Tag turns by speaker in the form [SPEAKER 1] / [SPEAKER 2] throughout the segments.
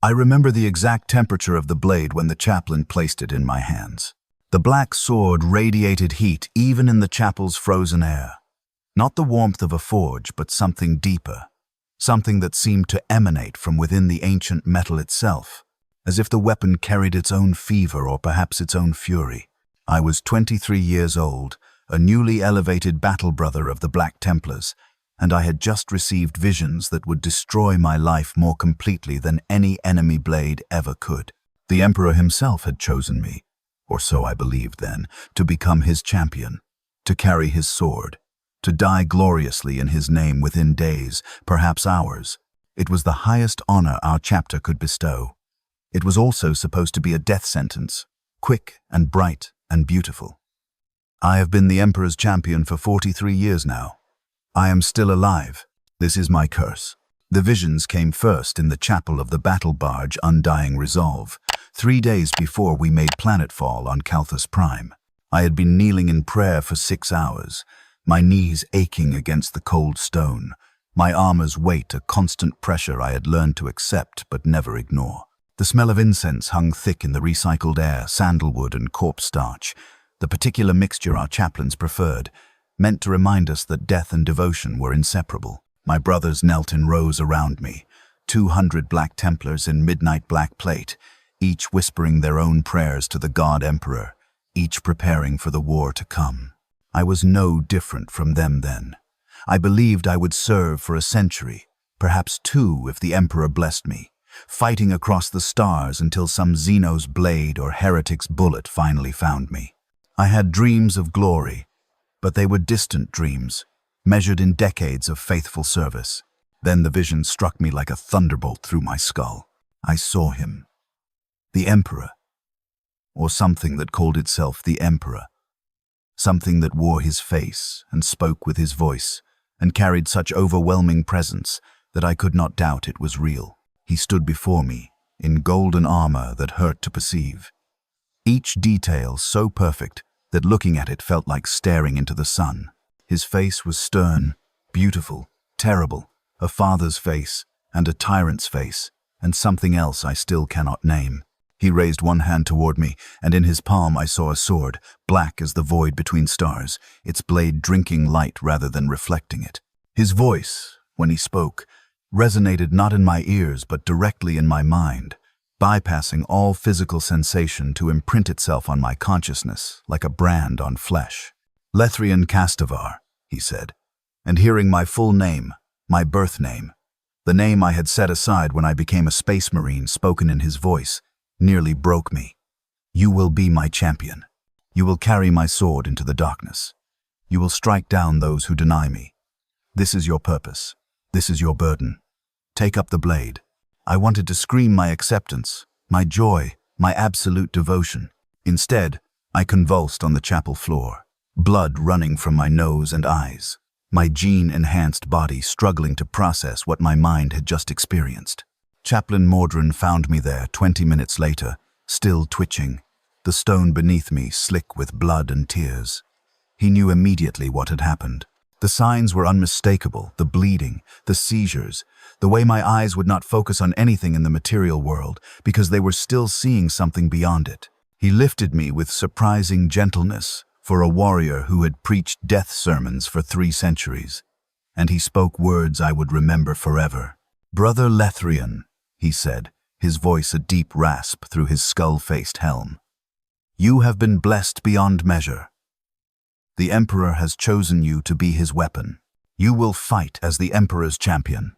[SPEAKER 1] I remember the exact temperature of the blade when the chaplain placed it in my hands. The black sword radiated heat even in the chapel's frozen air. Not the warmth of a forge, but something deeper. Something that seemed to emanate from within the ancient metal itself, as if the weapon carried its own fever or perhaps its own fury. I was 23 years old, a newly elevated battle brother of the Black Templars, and I had just received visions that would destroy my life more completely than any enemy blade ever could. The Emperor himself had chosen me, or so I believed then, to become his champion, to carry his sword, to die gloriously in his name within days, perhaps hours. It was the highest honor our chapter could bestow. It was also supposed to be a death sentence, quick and bright and beautiful. I have been the Emperor's champion for 43 years now. I am still alive. This is my curse. The visions came first in the chapel of the battle barge Undying Resolve, 3 days before we made planetfall on Calthus Prime. I had been kneeling in prayer for 6 hours, my knees aching against the cold stone, my armor's weight a constant pressure I had learned to accept but never ignore. The smell of incense hung thick in the recycled air, sandalwood and corpse starch, the particular mixture our chaplains preferred, meant to remind us that death and devotion were inseparable. My brothers knelt in rows around me, 200 Black Templars in midnight black plate, each whispering their own prayers to the God Emperor, each preparing for the war to come. I was no different from them then. I believed I would serve for a century, perhaps 2 if the Emperor blessed me, fighting across the stars until some Xeno's blade or heretic's bullet finally found me. I had dreams of glory, but they were distant dreams, measured in decades of faithful service. Then the vision struck me like a thunderbolt through my skull. I saw him. The Emperor, or something that called itself the Emperor. Something that wore his face and spoke with his voice and carried such overwhelming presence that I could not doubt it was real. He stood before me, in golden armor that hurt to perceive. Each detail so perfect that looking at it felt like staring into the sun. His face was stern, beautiful, terrible, a father's face and a tyrant's face, and something else I still cannot name. He raised one hand toward me, and in his palm I saw a sword, black as the void between stars, its blade drinking light rather than reflecting it. His voice, when he spoke, resonated not in my ears but directly in my mind, bypassing all physical sensation to imprint itself on my consciousness like a brand on flesh. Lethrian Castavar, he said, and hearing my full name, my birth name, the name I had set aside when I became a space marine spoken in his voice, nearly broke me. You will be my champion. You will carry my sword into the darkness. You will strike down those who deny me. This is your purpose. This is your burden. Take up the blade. I wanted to scream my acceptance, my joy, my absolute devotion. Instead, I convulsed on the chapel floor, blood running from my nose and eyes, my gene-enhanced body struggling to process what my mind had just experienced. Chaplain Mordrin found me there 20 minutes later, still twitching, the stone beneath me slick with blood and tears. He knew immediately what had happened. The signs were unmistakable, the bleeding, the seizures, the way my eyes would not focus on anything in the material world because they were still seeing something beyond it. He lifted me with surprising gentleness for a warrior who had preached death sermons for 3 centuries, and he spoke words I would remember forever. "Brother Lethrian," he said, his voice a deep rasp through his skull-faced helm. "You have been blessed beyond measure. The Emperor has chosen you to be his weapon. You will fight as the Emperor's champion,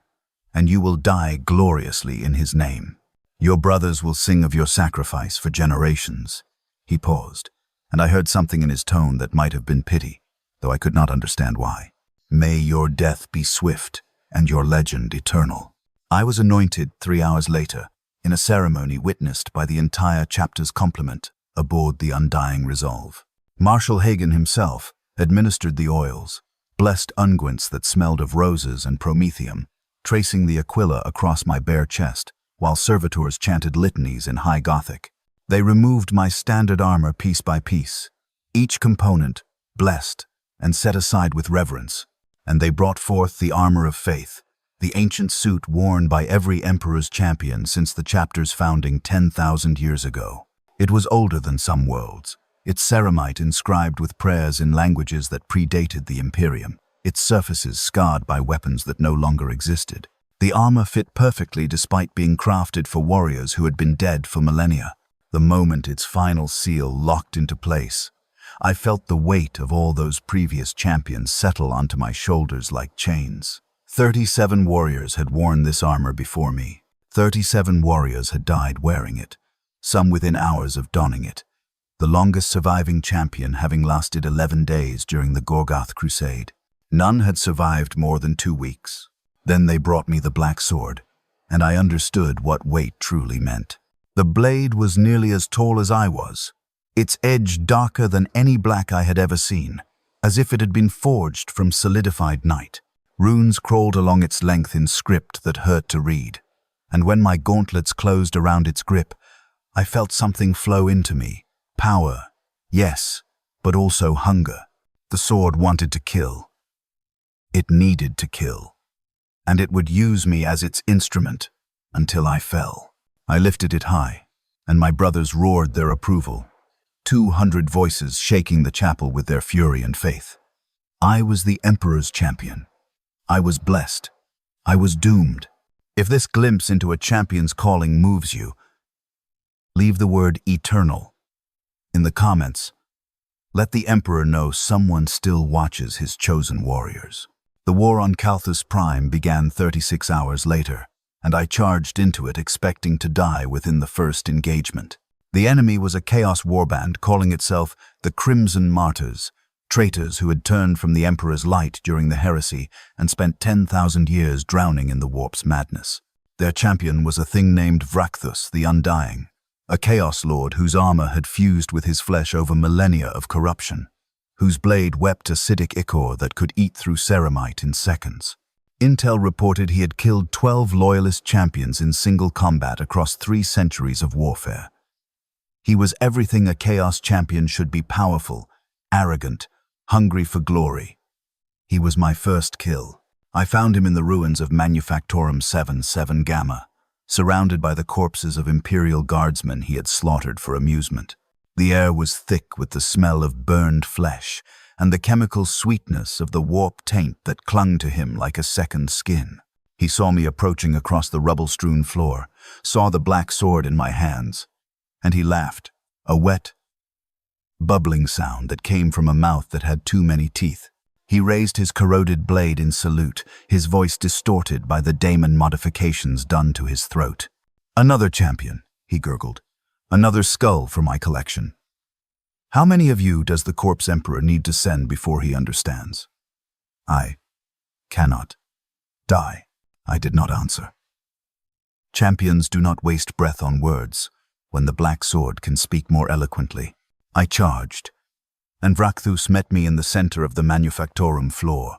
[SPEAKER 1] and you will die gloriously in his name. Your brothers will sing of your sacrifice for generations." He paused, and I heard something in his tone that might have been pity, though I could not understand why. "May your death be swift and your legend eternal." I was anointed 3 hours later, in a ceremony witnessed by the entire chapter's complement aboard the Undying Resolve. Marshal Hagen himself administered the oils, blessed unguents that smelled of roses and promethium, tracing the aquila across my bare chest, while servitors chanted litanies in High Gothic. They removed my standard armor piece by piece, each component blessed and set aside with reverence, and they brought forth the armor of faith, the ancient suit worn by every emperor's champion since the chapter's founding 10,000 years ago. It was older than some worlds, its ceramite inscribed with prayers in languages that predated the Imperium, its surfaces scarred by weapons that no longer existed. The armor fit perfectly despite being crafted for warriors who had been dead for millennia. The moment its final seal locked into place, I felt the weight of all those previous champions settle onto my shoulders like chains. 37 warriors had worn this armor before me. 37 warriors had died wearing it, some within hours of donning it, the longest surviving champion having lasted 11 days during the Gorgoth Crusade. None had survived more than 2 weeks. Then they brought me the black sword, and I understood what weight truly meant. The blade was nearly as tall as I was, its edge darker than any black I had ever seen, as if it had been forged from solidified night. Runes crawled along its length in script that hurt to read, and when my gauntlets closed around its grip, I felt something flow into me. Power, yes, but also hunger. The sword wanted to kill. It needed to kill. And it would use me as its instrument until I fell. I lifted it high, and my brothers roared their approval, 200 voices shaking the chapel with their fury and faith. I was the Emperor's champion. I was blessed. I was doomed. If this glimpse into a champion's calling moves you, leave the word eternal in the comments. Let the Emperor know someone still watches his chosen warriors. The war on Calthus Prime began 36 hours later, and I charged into it expecting to die within the first engagement. The enemy was a chaos warband calling itself the Crimson Martyrs, traitors who had turned from the Emperor's light during the heresy and spent 10,000 years drowning in the warp's madness. Their champion was a thing named Vrachthus the Undying, a chaos lord whose armor had fused with his flesh over millennia of corruption, whose blade wept acidic ichor that could eat through ceramite in seconds. Intel reported he had killed 12 loyalist champions in single combat across 3 centuries of warfare. He was everything a chaos champion should be: powerful, arrogant, hungry for glory. He was my first kill. I found him in the ruins of Manufactorum 77 Gamma, surrounded by the corpses of Imperial Guardsmen he had slaughtered for amusement. The air was thick with the smell of burned flesh and the chemical sweetness of the warp taint that clung to him like a second skin. He saw me approaching across the rubble-strewn floor, saw the black sword in my hands, and he laughed, a wet, bubbling sound that came from a mouth that had too many teeth. He raised his corroded blade in salute, his voice distorted by the daemon modifications done to his throat. "Another champion," he gurgled. "Another skull for my collection. How many of you does the Corpse Emperor need to send before he understands?" "I cannot die." I did not answer. Champions do not waste breath on words when the black sword can speak more eloquently. I charged, and Vrachthus met me in the center of the Manufactorum floor,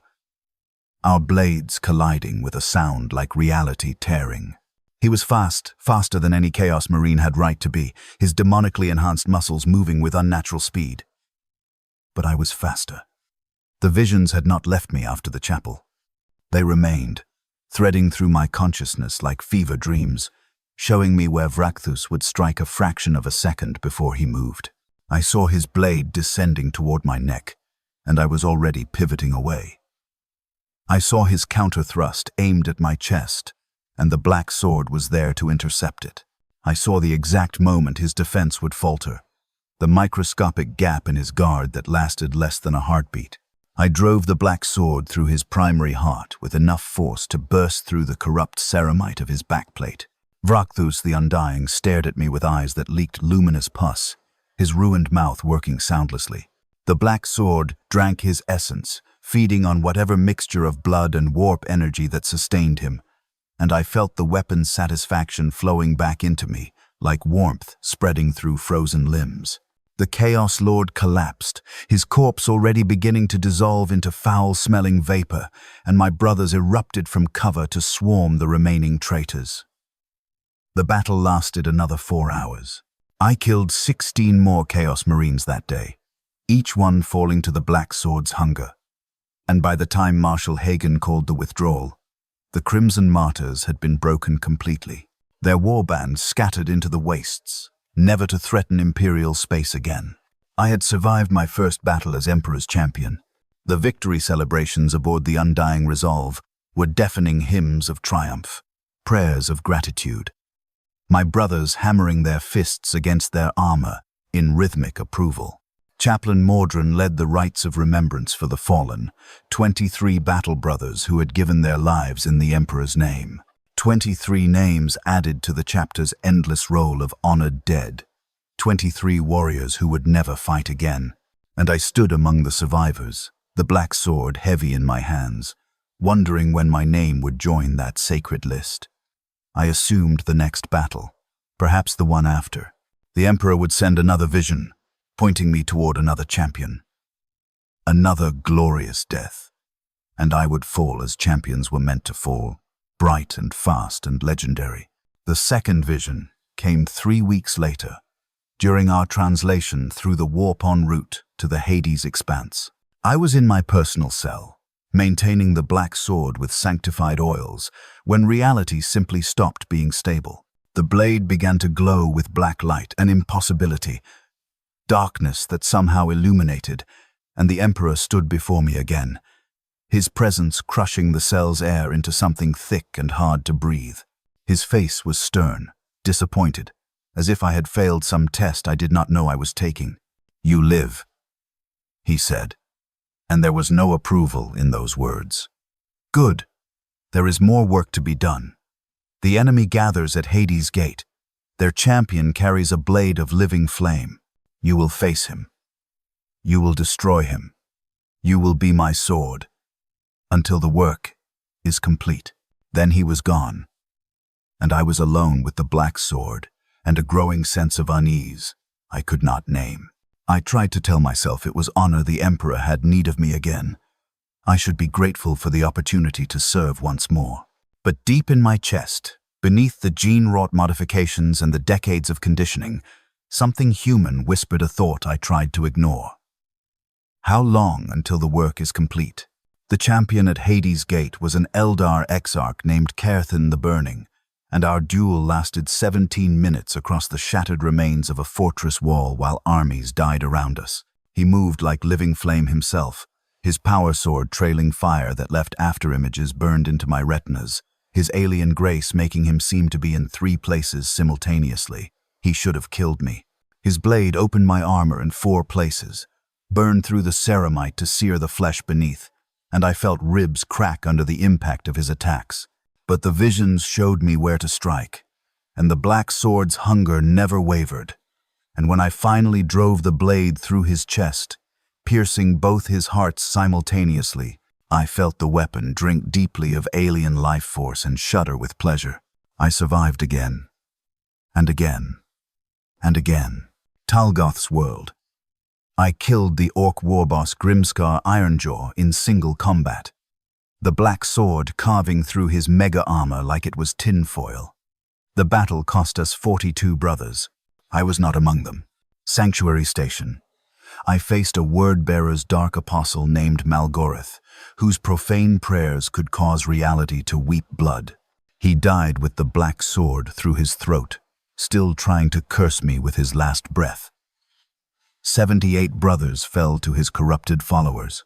[SPEAKER 1] our blades colliding with a sound like reality tearing. He was fast, faster than any Chaos Marine had right to be, his demonically enhanced muscles moving with unnatural speed. But I was faster. The visions had not left me after the chapel. They remained, threading through my consciousness like fever dreams, showing me where Vrachthus would strike a fraction of a second before he moved. I saw his blade descending toward my neck, and I was already pivoting away. I saw his counter-thrust aimed at my chest, and the black sword was there to intercept it. I saw the exact moment his defense would falter, the microscopic gap in his guard that lasted less than a heartbeat. I drove the black sword through his primary heart with enough force to burst through the corrupt ceramite of his backplate. Vrachthus the Undying stared at me with eyes that leaked luminous pus, his ruined mouth working soundlessly. The black sword drank his essence, feeding on whatever mixture of blood and warp energy that sustained him, and I felt the weapon's satisfaction flowing back into me, like warmth spreading through frozen limbs. The Chaos Lord collapsed, his corpse already beginning to dissolve into foul-smelling vapor, and my brothers erupted from cover to swarm the remaining traitors. The battle lasted another 4 hours. I killed 16 more Chaos Marines that day, each one falling to the Black Sword's hunger. And by the time Marshal Hagen called the withdrawal, The Crimson Martyrs had been broken completely, their warbands scattered into the wastes, never to threaten Imperial space again. I had survived my first battle as Emperor's champion. The victory celebrations aboard the Undying Resolve were deafening hymns of triumph, prayers of gratitude. My brothers hammering their fists against their armor in rhythmic approval. Chaplain Mordrin led the rites of remembrance for the fallen, 23 battle brothers who had given their lives in the Emperor's name. 23 names added to the chapter's endless roll of honored dead. 23 warriors who would never fight again. And I stood among the survivors, the black sword heavy in my hands, wondering when my name would join that sacred list. I assumed the next battle, perhaps the one after. The Emperor would send another vision, pointing me toward another champion. Another glorious death. And I would fall as champions were meant to fall, bright and fast and legendary. The second vision came 3 weeks later, during our translation through the warp en route to the Hades expanse. I was in my personal cell, maintaining the black sword with sanctified oils, when reality simply stopped being stable. The blade began to glow with black light, an impossibility, darkness that somehow illuminated, and the Emperor stood before me again, his presence crushing the cell's air into something thick and hard to breathe. His face was stern, disappointed, as if I had failed some test I did not know I was taking. "You live," he said, and there was no approval in those words. "Good. There is more work to be done. The enemy gathers at Hades' gate. Their champion carries a blade of living flame. You will face him. You will destroy him. You will be my sword, until the work is complete." Then he was gone, and I was alone with the black sword and a growing sense of unease I could not name. I tried to tell myself it was honor the Emperor had need of me again. I should be grateful for the opportunity to serve once more. But deep in my chest, beneath the gene-wrought modifications and the decades of conditioning, something human whispered a thought I tried to ignore. How long until the work is complete? The champion at Hades' gate was an Eldar exarch named Caerthin the Burning, and our duel lasted 17 minutes across the shattered remains of a fortress wall while armies died around us. He moved like living flame himself, his power sword trailing fire that left afterimages burned into my retinas, his alien grace making him seem to be in 3 places simultaneously. He should have killed me. His blade opened my armor in 4 places, burned through the ceramite to sear the flesh beneath, and I felt ribs crack under the impact of his attacks. But the visions showed me where to strike, and the black sword's hunger never wavered. And when I finally drove the blade through his chest, piercing both his hearts simultaneously, I felt the weapon drink deeply of alien life force and shudder with pleasure. I survived again, and again, and again. Talgoth's world. I killed the orc warboss Grimscar Ironjaw in single combat, the black sword carving through his mega armor like it was tinfoil. The battle cost us 42 brothers. I was not among them. Sanctuary Station. I faced a word-bearer's dark apostle named Malgoreth, whose profane prayers could cause reality to weep blood. He died with the black sword through his throat, still trying to curse me with his last breath. 78 brothers fell to his corrupted followers.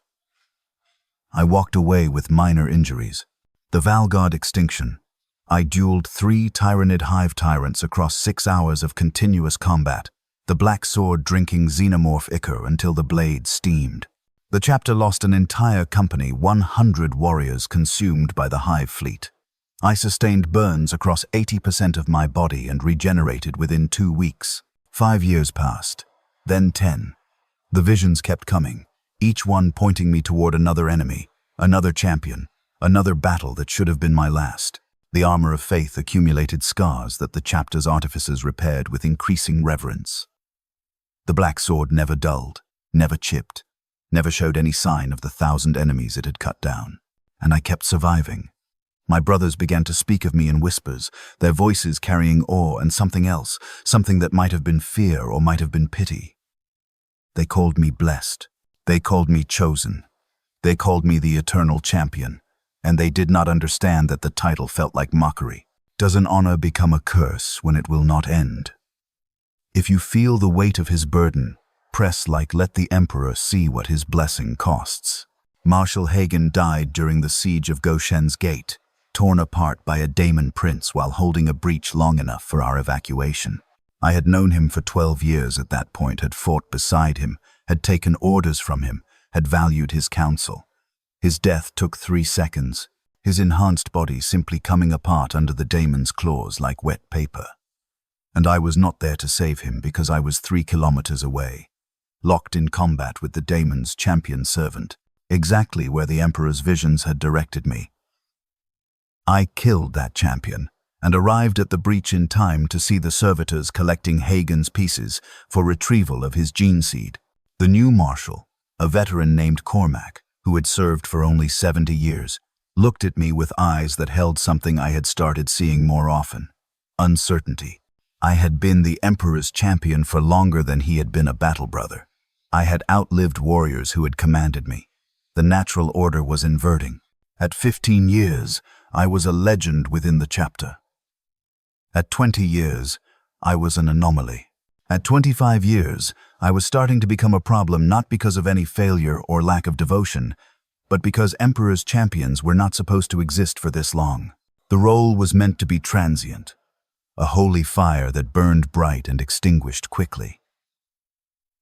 [SPEAKER 1] I walked away with minor injuries. The Valgard extinction. I dueled 3 Tyranid hive tyrants across 6 hours of continuous combat, the black sword drinking xenomorph ichor until the blade steamed. The chapter lost an entire company, 100 warriors consumed by the hive fleet. I sustained burns across 80% of my body and regenerated within 2 weeks. 5 years passed, then 10. The visions kept coming, each one pointing me toward another enemy, another champion, another battle that should have been my last. The armor of faith accumulated scars that the chapter's artificers repaired with increasing reverence. The black sword never dulled, never chipped, never showed any sign of the 1,000 enemies it had cut down. And I kept surviving. My brothers began to speak of me in whispers, their voices carrying awe and something else, something that might have been fear or might have been pity. They called me blessed. They called me chosen. They called me the eternal champion. and they did not understand that the title felt like mockery. Does an honor become a curse when it will not end? If you feel the weight of his burden, press like let the emperor see what his blessing costs. Marshal Hagen died during the siege of Goshen's Gate, torn apart by a Daemon prince while holding a breach long enough for our evacuation. I had known him for 12 years at that point, had fought beside him, had taken orders from him, had valued his counsel. His death took 3 seconds, his enhanced body simply coming apart under the Daemon's claws like wet paper. And I was not there to save him because I was 3 kilometers away, locked in combat with the Daemon's champion servant, exactly where the Emperor's visions had directed me. I killed that champion and arrived at the breach in time to see the servitors collecting Hagen's pieces for retrieval of his gene seed. The new marshal, a veteran named Cormac, who had served for only 70 years, looked at me with eyes that held something I had started seeing more often: uncertainty. I had been the Emperor's champion for longer than he had been a battle brother. I had outlived warriors who had commanded me. The natural order was inverting. At 15 years, I was a legend within the chapter. At 20 years, I was an anomaly. At 25 years, I was starting to become a problem not because of any failure or lack of devotion, but because Emperor's champions were not supposed to exist for this long. The role was meant to be transient, a holy fire that burned bright and extinguished quickly.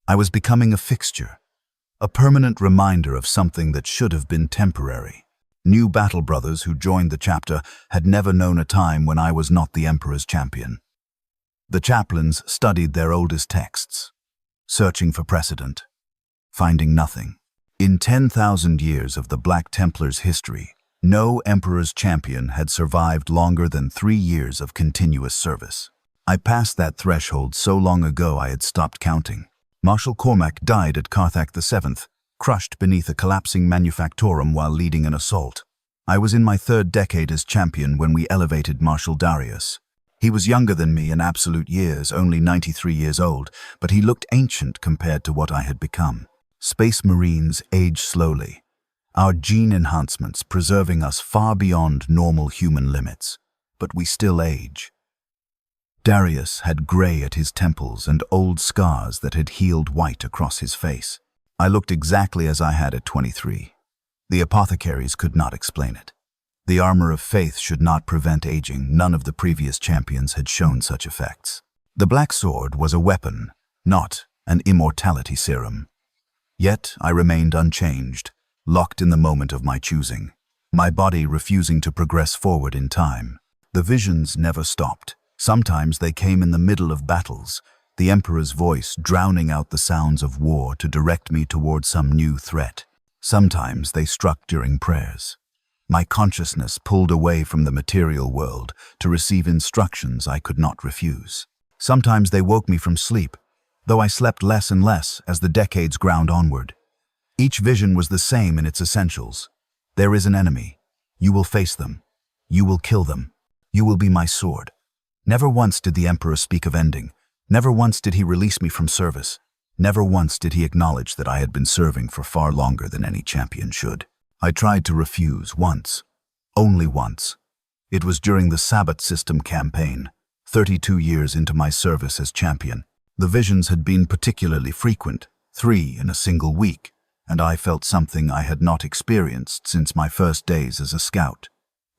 [SPEAKER 1] I was becoming a fixture, a permanent reminder of something that should have been temporary. New battle brothers who joined the chapter had never known a time when I was not the Emperor's champion. The chaplains studied their oldest texts, searching for precedent, finding nothing. In 10,000 years of the Black Templars' history, no Emperor's champion had survived longer than 3 years of continuous service. I passed that threshold so long ago I had stopped counting. Marshal Cormac died at Carthage VII, crushed beneath a collapsing manufactorum while leading an assault. I was in my 3rd decade as champion when we elevated Marshal Darius. He was younger than me in absolute years, only 93 years old, but he looked ancient compared to what I had become. Space Marines age slowly, our gene enhancements preserving us far beyond normal human limits, but we still age. Darius had gray at his temples and old scars that had healed white across his face. I looked exactly as I had at 23. The apothecaries could not explain it. The armor of faith should not prevent aging. None of the previous champions had shown such effects. The black sword was a weapon, not an immortality serum. Yet I remained unchanged, locked in the moment of my choosing, my body refusing to progress forward in time. The visions never stopped. Sometimes they came in the middle of battles, the Emperor's voice drowning out the sounds of war to direct me toward some new threat. Sometimes they struck during prayers. My consciousness pulled away from the material world to receive instructions I could not refuse. Sometimes they woke me from sleep, though I slept less and less as the decades ground onward. Each vision was the same in its essentials. There is an enemy. You will face them. You will kill them. You will be my sword. Never once did the Emperor speak of ending. Never once did he release me from service. Never once did he acknowledge that I had been serving for far longer than any champion should. I tried to refuse once. Only once. It was during the Sabbat system campaign, 32 years into my service as champion. The visions had been particularly frequent, 3 in a single week, and I felt something I had not experienced since my first days as a scout.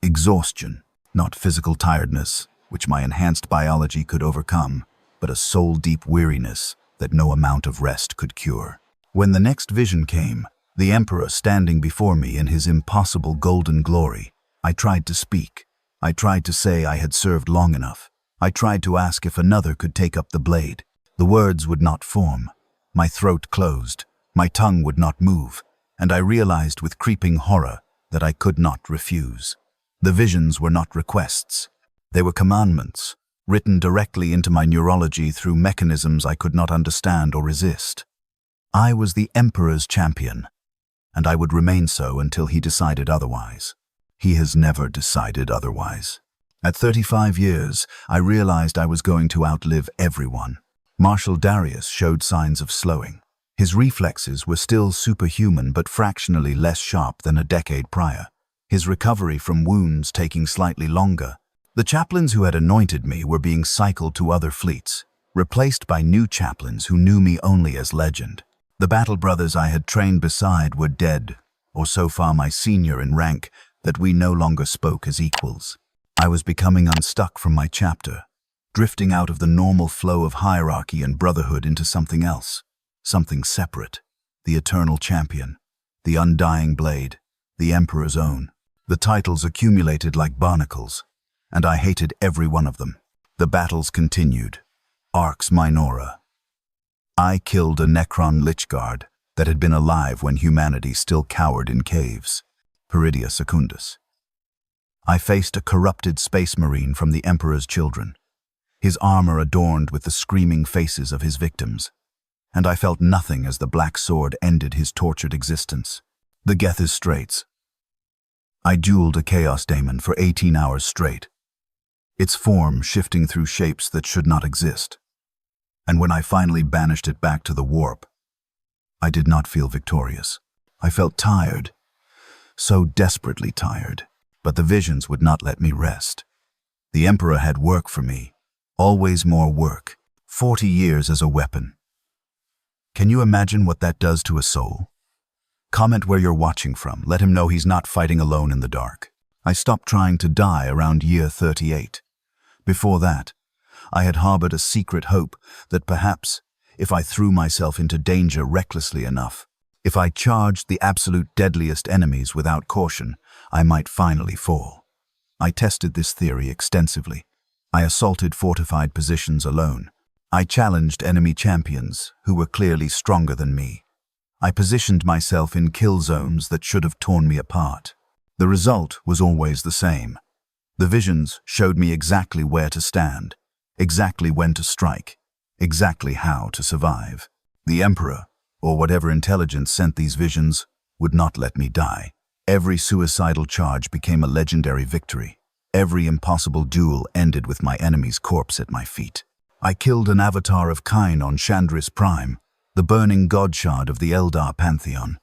[SPEAKER 1] Exhaustion, not physical tiredness, which my enhanced biology could overcome, but a soul-deep weariness that no amount of rest could cure. When the next vision came, the Emperor standing before me in his impossible golden glory, I tried to speak. I tried to say I had served long enough. I tried to ask if another could take up the blade. The words would not form. My throat closed. My tongue would not move, and I realized with creeping horror that I could not refuse. The visions were not requests. They were commandments, written directly into my neurology through mechanisms I could not understand or resist. I was the Emperor's champion, and I would remain so until he decided otherwise. He has never decided otherwise. At 35 years, I realized I was going to outlive everyone. Marshal Darius showed signs of slowing. His reflexes were still superhuman but fractionally less sharp than a decade prior. his recovery from wounds taking slightly longer. The chaplains who had anointed me were being cycled to other fleets, replaced by new chaplains who knew me only as legend. The battle brothers I had trained beside were dead, or so far my senior in rank that we no longer spoke as equals. I was becoming unstuck from my chapter, drifting out of the normal flow of hierarchy and brotherhood into something else, something separate, the eternal champion, the undying blade, the Emperor's own. The titles accumulated like barnacles, and I hated every one of them. The battles continued. Arx Minora. I killed a Necron Lich Guard that had been alive when humanity still cowered in caves. Peridia Secundus. I faced a corrupted space marine from the Emperor's children, his armor adorned with the screaming faces of his victims, and I felt nothing as the black sword ended his tortured existence. The Gethys Straits. I dueled a Chaos Daemon for 18 hours straight, its form shifting through shapes that should not exist. And when I finally banished it back to the warp, I did not feel victorious. I felt tired, so desperately tired, but the visions would not let me rest. The Emperor had work for me, always more work, 40 years as a weapon. Can you imagine what that does to a soul? Comment where you're watching from. Let him know he's not fighting alone in the dark. I stopped trying to die around year 38. Before that, I had harbored a secret hope that perhaps, if I threw myself into danger recklessly enough, if I charged the absolute deadliest enemies without caution, I might finally fall. I tested this theory extensively. I assaulted fortified positions alone. I challenged enemy champions who were clearly stronger than me. I positioned myself in kill zones that should have torn me apart. The result was always the same. The visions showed me exactly where to stand, exactly when to strike, exactly how to survive. The Emperor, or whatever intelligence sent these visions, would not let me die. Every suicidal charge became a legendary victory. Every impossible duel ended with my enemy's corpse at my feet. I killed an avatar of Kain on Chandris Prime, the burning god shard of the Eldar pantheon,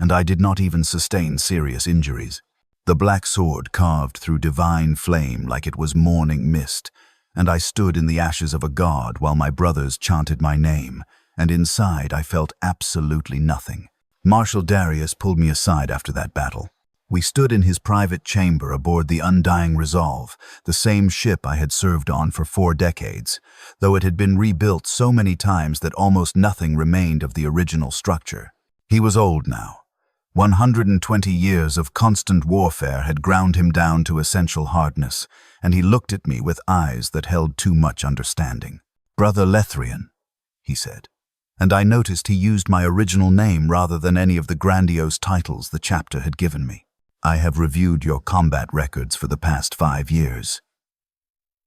[SPEAKER 1] and I did not even sustain serious injuries. The black sword carved through divine flame like it was morning mist, and I stood in the ashes of a god while my brothers chanted my name, and inside I felt absolutely nothing. Marshal Darius pulled me aside after that battle. We stood in his private chamber aboard the Undying Resolve, the same ship I had served on for 4 decades, though it had been rebuilt so many times that almost nothing remained of the original structure. He was old now. 120 years of constant warfare had ground him down to essential hardness, and he looked at me with eyes that held too much understanding. "Brother Lethrian," he said, and I noticed he used my original name rather than any of the grandiose titles the chapter had given me. "I have reviewed your combat records for the past 5 years.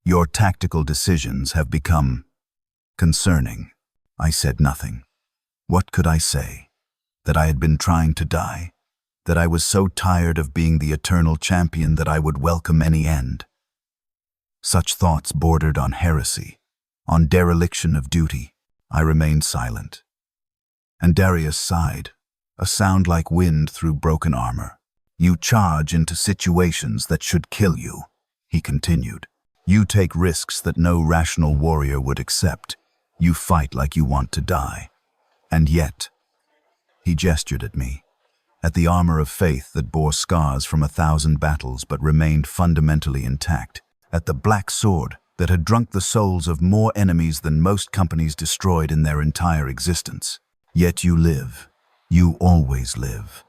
[SPEAKER 1] Your tactical decisions have become concerning." I said nothing. What could I say? That I had been trying to die? That I was so tired of being the eternal champion that I would welcome any end? Such thoughts bordered on heresy, on dereliction of duty. I remained silent. And Darius sighed, a sound like wind through broken armor. "You charge into situations that should kill you," he continued. "You take risks that no rational warrior would accept. You fight like you want to die. And yet," he gestured at me, at the armor of faith that bore scars from 1,000 battles but remained fundamentally intact, at the black sword that had drunk the souls of more enemies than most companies destroyed in their entire existence. "Yet you live. You always live.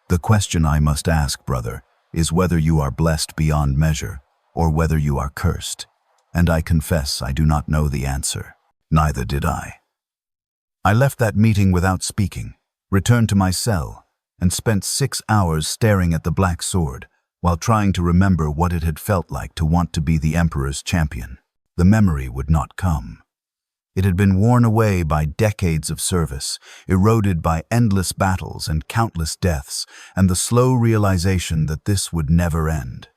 [SPEAKER 1] The question I must ask, brother, is whether you are blessed beyond measure, or whether you are cursed. And I confess I do not know the answer. Neither did I." I left that meeting without speaking, returned to my cell, and spent 6 hours staring at the black sword, while trying to remember what it had felt like to want to be the Emperor's champion. The memory would not come. It had been worn away by decades of service, eroded by endless battles and countless deaths, and the slow realization that this would never end.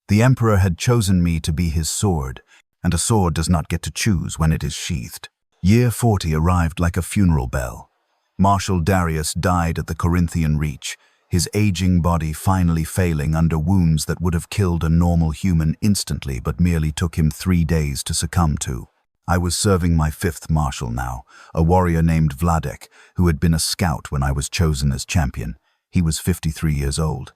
[SPEAKER 1] The Emperor had chosen me to be his sword, and a sword does not get to choose when it is sheathed. Year 40 arrived like a funeral bell. Marshal Darius died at the Corinthian Reach, his aging body finally failing under wounds that would have killed a normal human instantly but merely took him 3 days to succumb to. I was serving my 5th marshal now, a warrior named Vladek, who had been a scout when I was chosen as champion. He was 53 years old.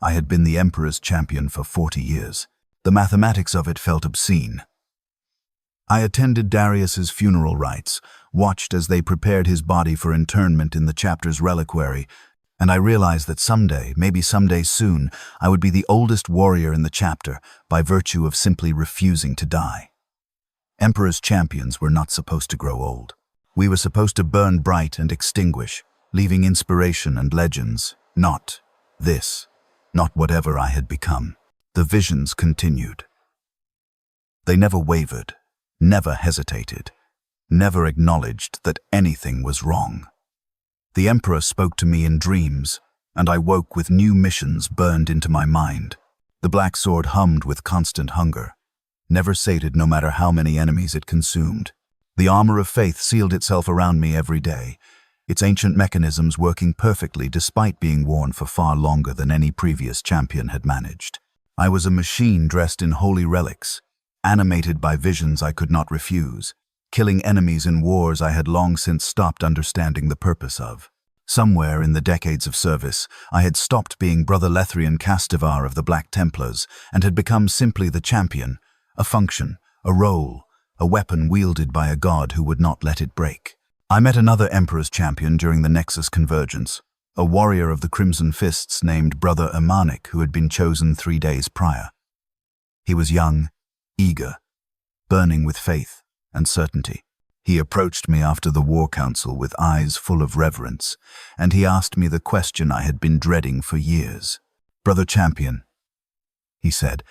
[SPEAKER 1] I had been the Emperor's champion for 40 years. The mathematics of it felt obscene. I attended Darius's funeral rites, watched as they prepared his body for interment in the chapter's reliquary, and I realized that someday, maybe someday soon, I would be the oldest warrior in the chapter by virtue of simply refusing to die. Emperor's champions were not supposed to grow old. We were supposed to burn bright and extinguish, leaving inspiration and legends, not this, not whatever I had become. The visions continued. They never wavered, never hesitated, never acknowledged that anything was wrong. The Emperor spoke to me in dreams, and I woke with new missions burned into my mind. The black sword hummed with constant hunger, never sated no matter how many enemies it consumed. The armor of faith sealed itself around me every day, its ancient mechanisms working perfectly despite being worn for far longer than any previous champion had managed. I was a machine dressed in holy relics, animated by visions I could not refuse, killing enemies in wars I had long since stopped understanding the purpose of. Somewhere in the decades of service, I had stopped being Brother Lethrian Castivar of the Black Templars and had become simply the champion, a function, a role, a weapon wielded by a god who would not let it break. I met another Emperor's champion during the Nexus Convergence, a warrior of the Crimson Fists named Brother Amanik who had been chosen 3 days prior. He was young, eager, burning with faith and certainty. He approached me after the War Council with eyes full of reverence, and he asked me the question I had been dreading for years. "Brother Champion," he said,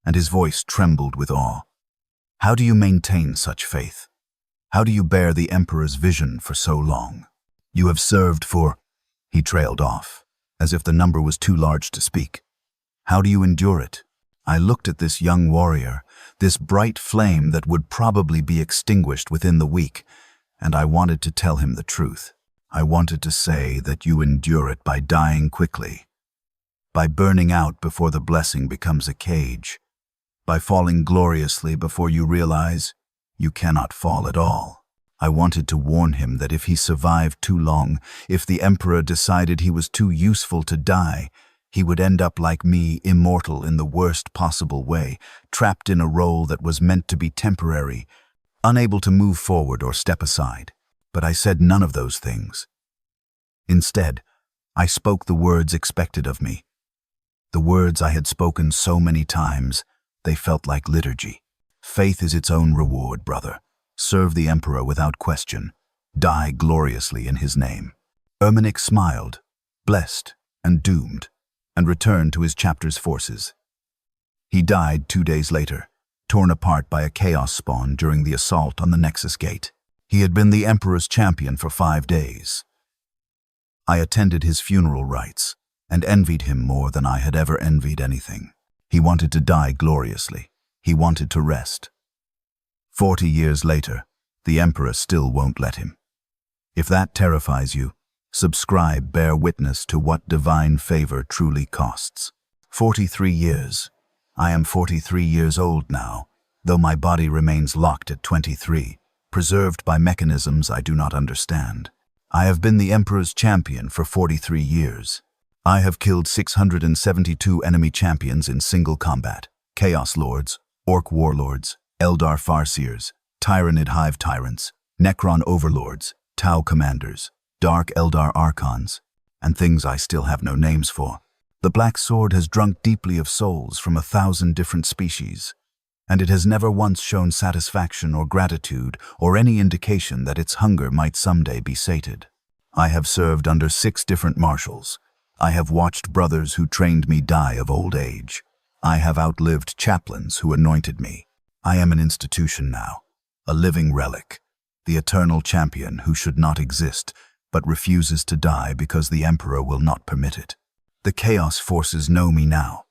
[SPEAKER 1] and his voice trembled with awe. "How do you maintain such faith? How do you bear the Emperor's vision for so long? You have served for—" He trailed off, as if the number was too large to speak. "How do you endure it?" I looked at this young warrior, this bright flame that would probably be extinguished within the week, and I wanted to tell him the truth. I wanted to say that you endure it by dying quickly, by burning out before the blessing becomes a cage, by falling gloriously before you realize you cannot fall at all. I wanted to warn him that if he survived too long, if the Emperor decided he was too useful to die, he would end up like me, immortal in the worst possible way, trapped in a role that was meant to be temporary, unable to move forward or step aside. But I said none of those things. Instead, I spoke the words expected of me. The words I had spoken so many times, they felt like liturgy. Faith is its own reward, brother. Serve the Emperor without question. Die gloriously in his name. Ermanik smiled, blessed and doomed, and returned to his chapter's forces. He died 2 days later, torn apart by a chaos spawn during the assault on the Nexus Gate. He had been the Emperor's champion for 5 days. I attended his funeral rites and envied him more than I had ever envied anything. He wanted to die gloriously. He wanted to rest. 40 years later, the Emperor still won't let him. If that terrifies you, subscribe, bear witness to what divine favor truly costs. 43 years. I am 43 years old now, though my body remains locked at 23, preserved by mechanisms I do not understand. I have been the Emperor's champion for 43 years. I have killed 672 enemy champions in single combat, Chaos Lords, Orc Warlords, Eldar Farseers, Tyranid Hive Tyrants, Necron Overlords, Tau Commanders, Dark Eldar Archons, and things I still have no names for. The Black Sword has drunk deeply of souls from 1,000 different species, and it has never once shown satisfaction or gratitude or any indication that its hunger might someday be sated. I have served under 6 different marshals. I have watched brothers who trained me die of old age. I have outlived chaplains who anointed me. I am an institution now, a living relic, the eternal champion who should not exist, but refuses to die because the Emperor will not permit it. The Chaos forces know me now.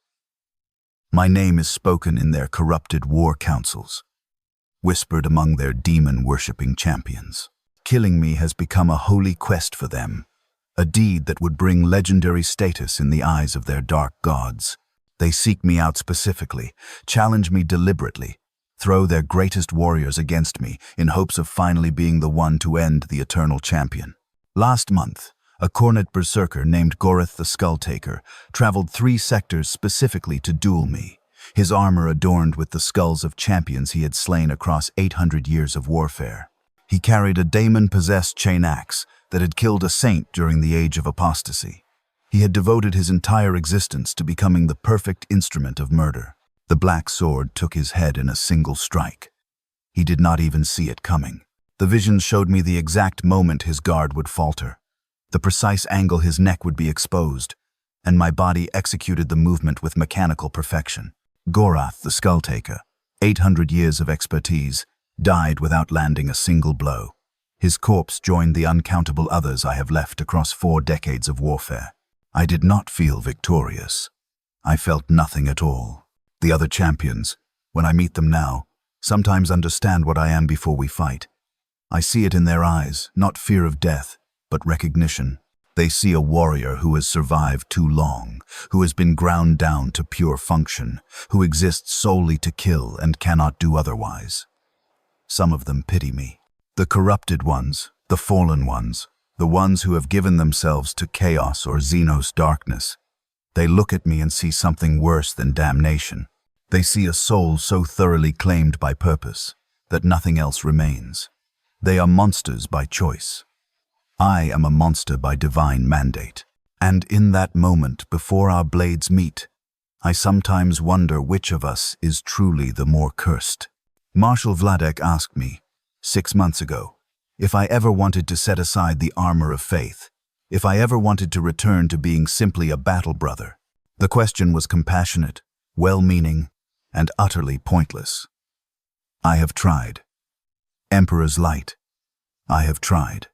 [SPEAKER 1] My name is spoken in their corrupted war councils, whispered among their demon-worshipping champions. Killing me has become a holy quest for them, a deed that would bring legendary status in the eyes of their dark gods. They seek me out specifically, challenge me deliberately, throw their greatest warriors against me in hopes of finally being the one to end the eternal champion. Last month, a Cornet berserker named Goreth the Skull-Taker traveled 3 sectors specifically to duel me, his armor adorned with the skulls of champions he had slain across 800 years of warfare. He carried a daemon-possessed chain axe that had killed a saint during the Age of Apostasy. He had devoted his entire existence to becoming the perfect instrument of murder. The black sword took his head in a single strike. He did not even see it coming. The visions showed me the exact moment his guard would falter, the precise angle his neck would be exposed, and my body executed the movement with mechanical perfection. Goreth the Skull-Taker, 800 years of expertise, died without landing a single blow. His corpse joined the uncountable others I have left across 4 decades of warfare. I did not feel victorious. I felt nothing at all. The other champions, when I meet them now, sometimes understand what I am before we fight. I see it in their eyes, not fear of death, but recognition. They see a warrior who has survived too long, who has been ground down to pure function, who exists solely to kill and cannot do otherwise. Some of them pity me. The corrupted ones, the fallen ones, the ones who have given themselves to chaos or Xenos darkness. They look at me and see something worse than damnation. They see a soul so thoroughly claimed by purpose that nothing else remains. They are monsters by choice. I am a monster by divine mandate. And in that moment before our blades meet, I sometimes wonder which of us is truly the more cursed. Marshal Vladek asked me, 6 months ago, if I ever wanted to set aside the armor of faith, if I ever wanted to return to being simply a battle brother. The question was compassionate, well-meaning, and utterly pointless. I have tried. Emperor's Light. I have tried.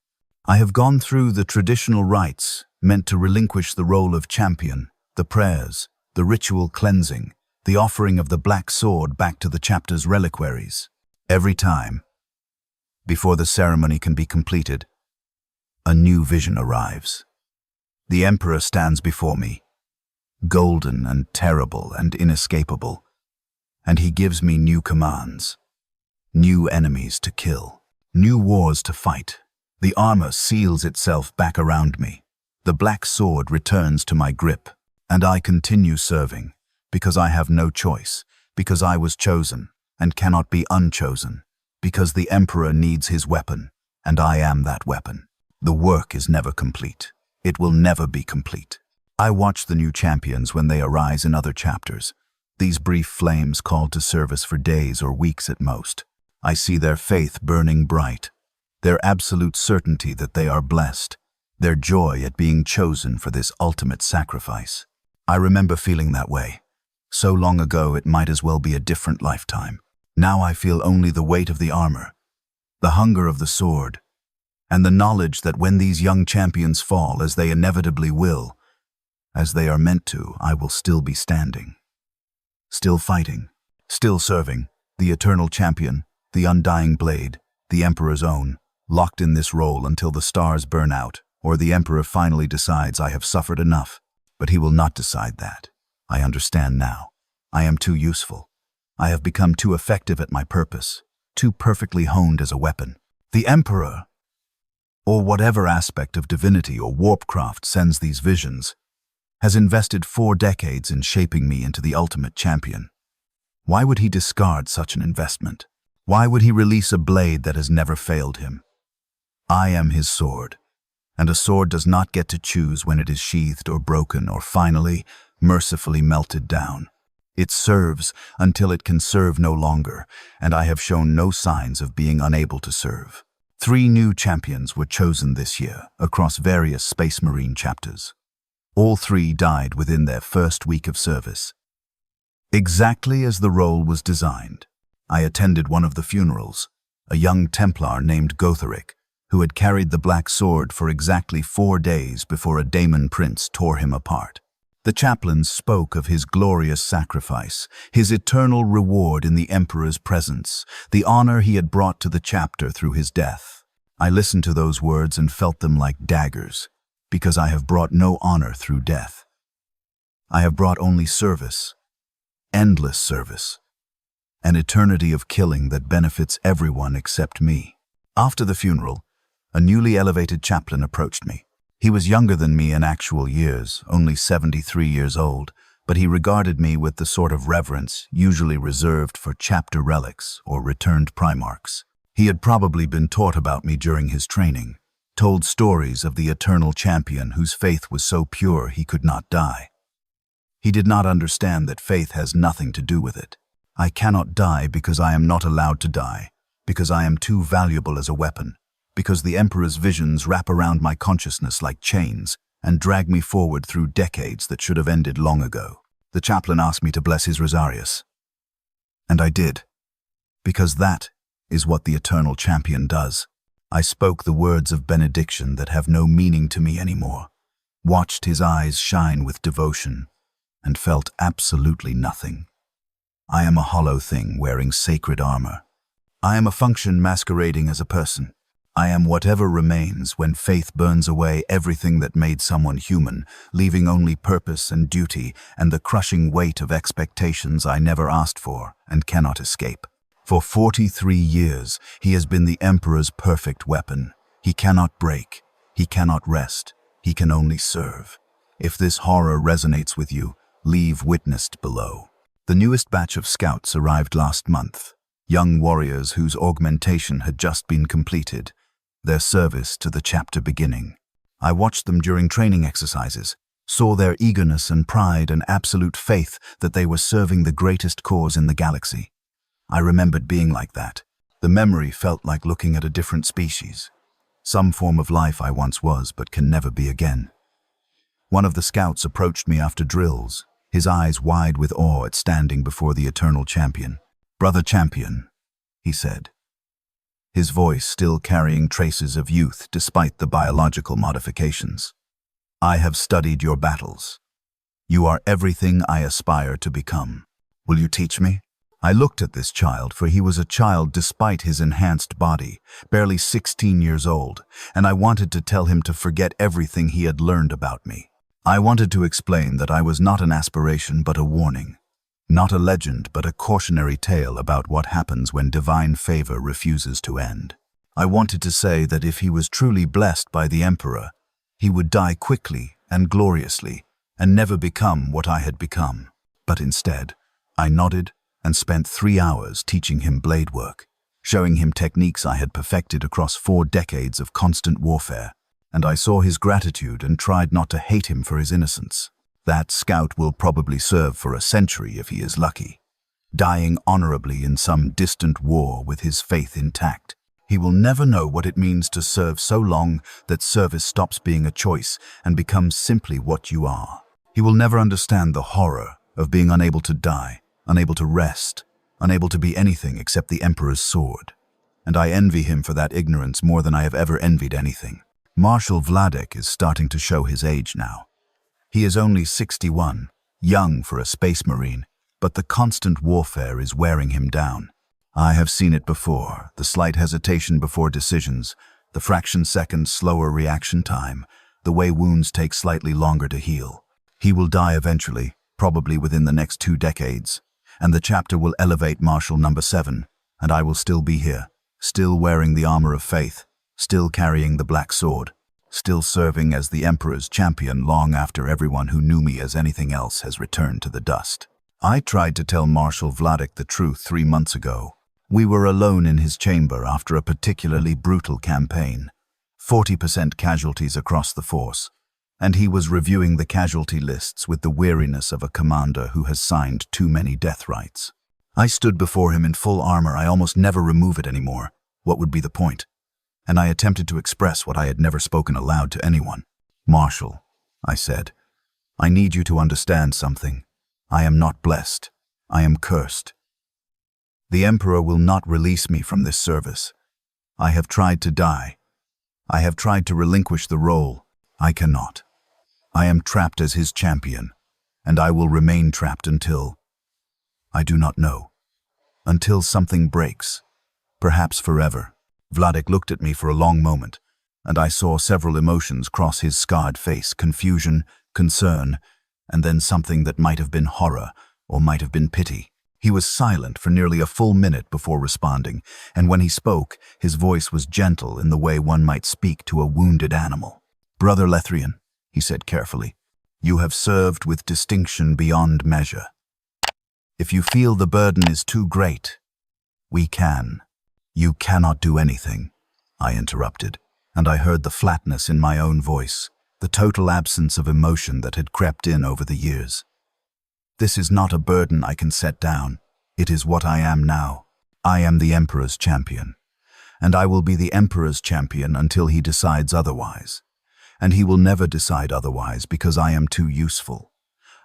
[SPEAKER 1] I have gone through the traditional rites meant to relinquish the role of champion, the prayers, the ritual cleansing, the offering of the black sword back to the chapter's reliquaries. Every time, before the ceremony can be completed, a new vision arrives. The Emperor stands before me, golden and terrible and inescapable, and he gives me new commands, new enemies to kill, new wars to fight. The armor seals itself back around me. The black sword returns to my grip, and I continue serving, because I have no choice, because I was chosen and cannot be unchosen, because the Emperor needs his weapon, and I am that weapon. The work is never complete. It will never be complete. I watch the new champions when they arise in other chapters, these brief flames called to service for days or weeks at most. I see their faith burning bright, their absolute certainty that they are blessed, their joy at being chosen for this ultimate sacrifice. I remember feeling that way. So long ago it might as well be a different lifetime. Now I feel only the weight of the armor, the hunger of the sword, and the knowledge that when these young champions fall, as they inevitably will, as they are meant to, I will still be standing. Still fighting, still serving, the eternal champion, the undying blade, the Emperor's own, locked in this role until the stars burn out, or the Emperor finally decides I have suffered enough. But he will not decide that. I understand now. I am too useful. I have become too effective at my purpose, too perfectly honed as a weapon. The Emperor, or whatever aspect of divinity or warpcraft sends these visions, has invested 4 decades in shaping me into the ultimate champion. Why would he discard such an investment? Why would he release a blade that has never failed him? I am his sword, and a sword does not get to choose when it is sheathed or broken or finally, mercifully melted down. It serves until it can serve no longer, and I have shown no signs of being unable to serve. 3 new champions were chosen this year across various Space Marine chapters. All 3 died within their first week of service. Exactly as the role was designed, I attended one of the funerals, a young Templar named Gotheric, who had carried the black sword for exactly 4 days before a daemon prince tore him apart. The chaplain spoke of his glorious sacrifice, his eternal reward in the Emperor's presence, the honor he had brought to the chapter through his death. I listened to those words and felt them like daggers. because I have brought no honor through death. I have brought only service, endless service, an eternity of killing that benefits everyone except me. After the funeral, a newly elevated chaplain approached me. He was younger than me in actual years, only 73 years old, but he regarded me with the sort of reverence usually reserved for chapter relics or returned primarchs. He had probably been taught about me during his training, told stories of the eternal champion whose faith was so pure he could not die. He did not understand that faith has nothing to do with it. I cannot die because I am not allowed to die, because I am too valuable as a weapon, because the Emperor's visions wrap around my consciousness like chains and drag me forward through decades that should have ended long ago. The chaplain asked me to bless his rosarius. And I did, because that is what the eternal champion does. I spoke the words of benediction that have no meaning to me anymore, watched his eyes shine with devotion, and felt absolutely nothing. I am a hollow thing wearing sacred armor. I am a function masquerading as a person. I am whatever remains when faith burns away everything that made someone human, leaving only purpose and duty and the crushing weight of expectations I never asked for and cannot escape. For 43 years, he has been the Emperor's perfect weapon. He cannot break. He cannot rest. He can only serve. If this horror resonates with you, leave witnessed below. The newest batch of scouts arrived last month, young warriors whose augmentation had just been completed, their service to the chapter beginning. I watched them during training exercises, saw their eagerness and pride and absolute faith that they were serving the greatest cause in the galaxy. I remembered being like that. The memory felt like looking at a different species. Some form of life I once was, but can never be again. One of the scouts approached me after drills, his eyes wide with awe at standing before the eternal champion. "Brother champion," he said, his voice still carrying traces of youth despite the biological modifications. "I have studied your battles. You are everything I aspire to become. Will you teach me?" I looked at this child, for he was a child despite his enhanced body, barely 16 years old, and I wanted to tell him to forget everything he had learned about me. I wanted to explain that I was not an aspiration but a warning, not a legend but a cautionary tale about what happens when divine favor refuses to end. I wanted to say that if he was truly blessed by the Emperor, he would die quickly and gloriously and never become what I had become. But instead, I nodded and spent 3 hours teaching him blade work, showing him techniques I had perfected across 4 decades of constant warfare, and I saw his gratitude and tried not to hate him for his innocence. That scout will probably serve for a century if he is lucky, dying honorably in some distant war with his faith intact. He will never know what it means to serve so long that service stops being a choice and becomes simply what you are. He will never understand the horror of being unable to die, unable to rest, unable to be anything except the Emperor's sword. And I envy him for that ignorance more than I have ever envied anything. Marshal Vladek is starting to show his age now. He is only 61, young for a space marine, but the constant warfare is wearing him down. I have seen it before, the slight hesitation before decisions, the fraction-second slower reaction time, the way wounds take slightly longer to heal. He will die eventually, probably within the next 2 decades, and the chapter will elevate Marshal number 7, and I will still be here, still wearing the armor of faith, still carrying the black sword, still serving as the Emperor's champion long after everyone who knew me as anything else has returned to the dust. I tried to tell Marshal Vladek the truth 3 months ago. We were alone in his chamber after a particularly brutal campaign, 40% casualties across the force, and he was reviewing the casualty lists with the weariness of a commander who has signed too many death rights. I stood before him in full armor. I almost never remove it anymore. What would be the point? And I attempted to express what I had never spoken aloud to anyone. "Marshal," I said, "I need you to understand something. I am not blessed. I am cursed. The Emperor will not release me from this service. I have tried to die. I have tried to relinquish the role. I cannot. I am trapped as his champion, and I will remain trapped until... I do not know. Until something breaks. Perhaps forever." Vladek looked at me for a long moment, and I saw several emotions cross his scarred face: confusion, concern, and then something that might have been horror or might have been pity. He was silent for nearly a full minute before responding, and when he spoke, his voice was gentle in the way one might speak to a wounded animal. "Brother Lethrian," he said carefully, "you have served with distinction beyond measure. If you feel the burden is too great, we can." "You cannot do anything," I interrupted, and I heard the flatness in my own voice, the total absence of emotion that had crept in over the years. "This is not a burden I can set down. It is what I am now. I am the Emperor's champion, and I will be the Emperor's champion until he decides otherwise. And he will never decide otherwise because I am too useful.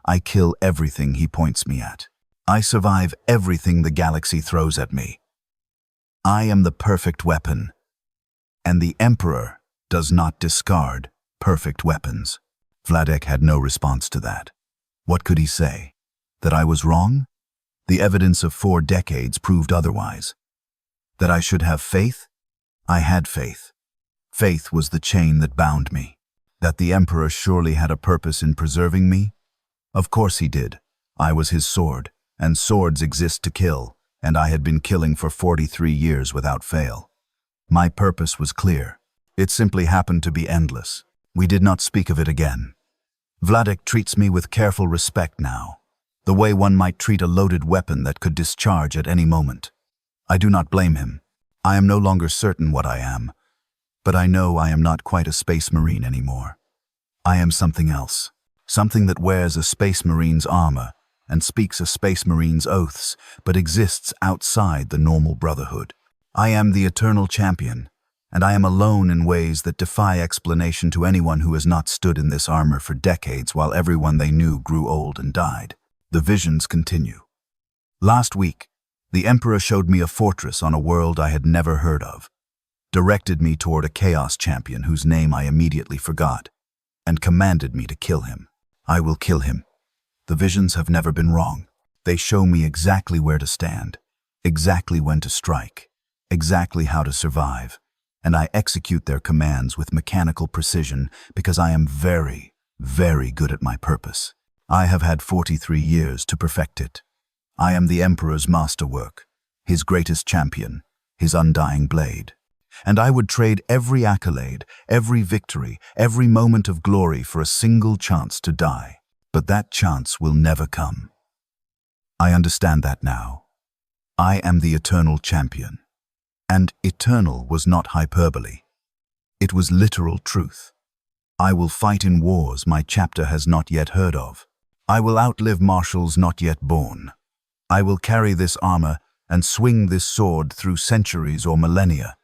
[SPEAKER 1] I kill everything he points me at. I survive everything the galaxy throws at me. I am the perfect weapon, and the Emperor does not discard perfect weapons." Vladek had no response to that. What could he say? That I was wrong? The evidence of 4 decades proved otherwise. That I should have faith? I had faith. Faith was the chain that bound me. That the Emperor surely had a purpose in preserving me? Of course he did. I was his sword, and swords exist to kill, and I had been killing for 43 years without fail. My purpose was clear. It simply happened to be endless. We did not speak of it again. Vladek treats me with careful respect now, the way one might treat a loaded weapon that could discharge at any moment. I do not blame him. I am no longer certain what I am, but I know I am not quite a Space Marine anymore. I am something else, something that wears a Space Marine's armor and speaks a Space Marine's oaths, but exists outside the normal brotherhood. I am the eternal champion, and I am alone in ways that defy explanation to anyone who has not stood in this armor for decades while everyone they knew grew old and died. The visions continue. Last week, the Emperor showed me a fortress on a world I had never heard of, directed me toward a Chaos champion whose name I immediately forgot, and commanded me to kill him. I will kill him. The visions have never been wrong. They show me exactly where to stand, exactly when to strike, exactly how to survive, and I execute their commands with mechanical precision because I am very, very good at my purpose. I have had 43 years to perfect it. I am the Emperor's masterwork, his greatest champion, his undying blade. And I would trade every accolade, every victory, every moment of glory for a single chance to die. But that chance will never come. I understand that now. I am the eternal champion. And eternal was not hyperbole. It was literal truth. I will fight in wars my chapter has not yet heard of. I will outlive marshals not yet born. I will carry this armor and swing this sword through centuries or millennia,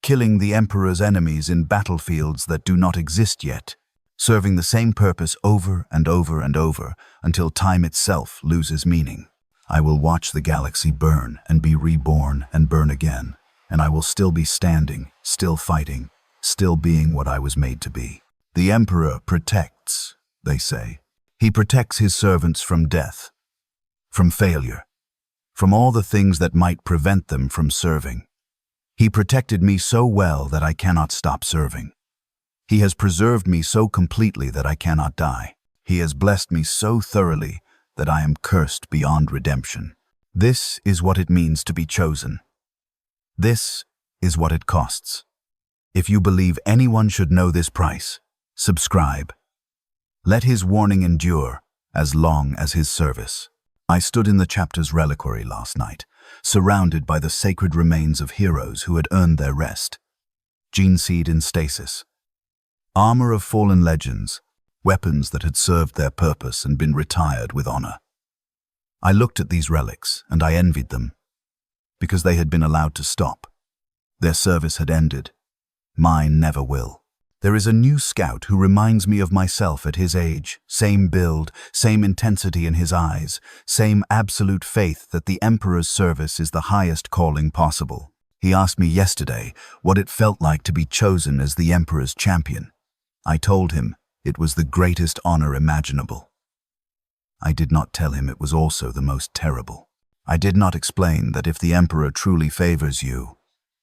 [SPEAKER 1] killing the Emperor's enemies in battlefields that do not exist yet, serving the same purpose over and over and over until time itself loses meaning. I will watch the galaxy burn and be reborn and burn again, and I will still be standing, still fighting, still being what I was made to be. The Emperor protects, they say. He protects his servants from death, from failure, from all the things that might prevent them from serving. He protected me so well that I cannot stop serving. He has preserved me so completely that I cannot die. He has blessed me so thoroughly that I am cursed beyond redemption. This is what it means to be chosen. This is what it costs. If you believe anyone should know this price, subscribe. Let his warning endure as long as his service. I stood in the chapter's reliquary last night, surrounded by the sacred remains of heroes who had earned their rest. Gene seed in stasis. Armor of fallen legends, weapons that had served their purpose and been retired with honor. I looked at these relics and I envied them, because they had been allowed to stop. Their service had ended. Mine never will. There is a new scout who reminds me of myself at his age, same build, same intensity in his eyes, same absolute faith that the Emperor's service is the highest calling possible. He asked me yesterday what it felt like to be chosen as the Emperor's champion. I told him it was the greatest honor imaginable. I did not tell him it was also the most terrible. I did not explain that if the Emperor truly favors you,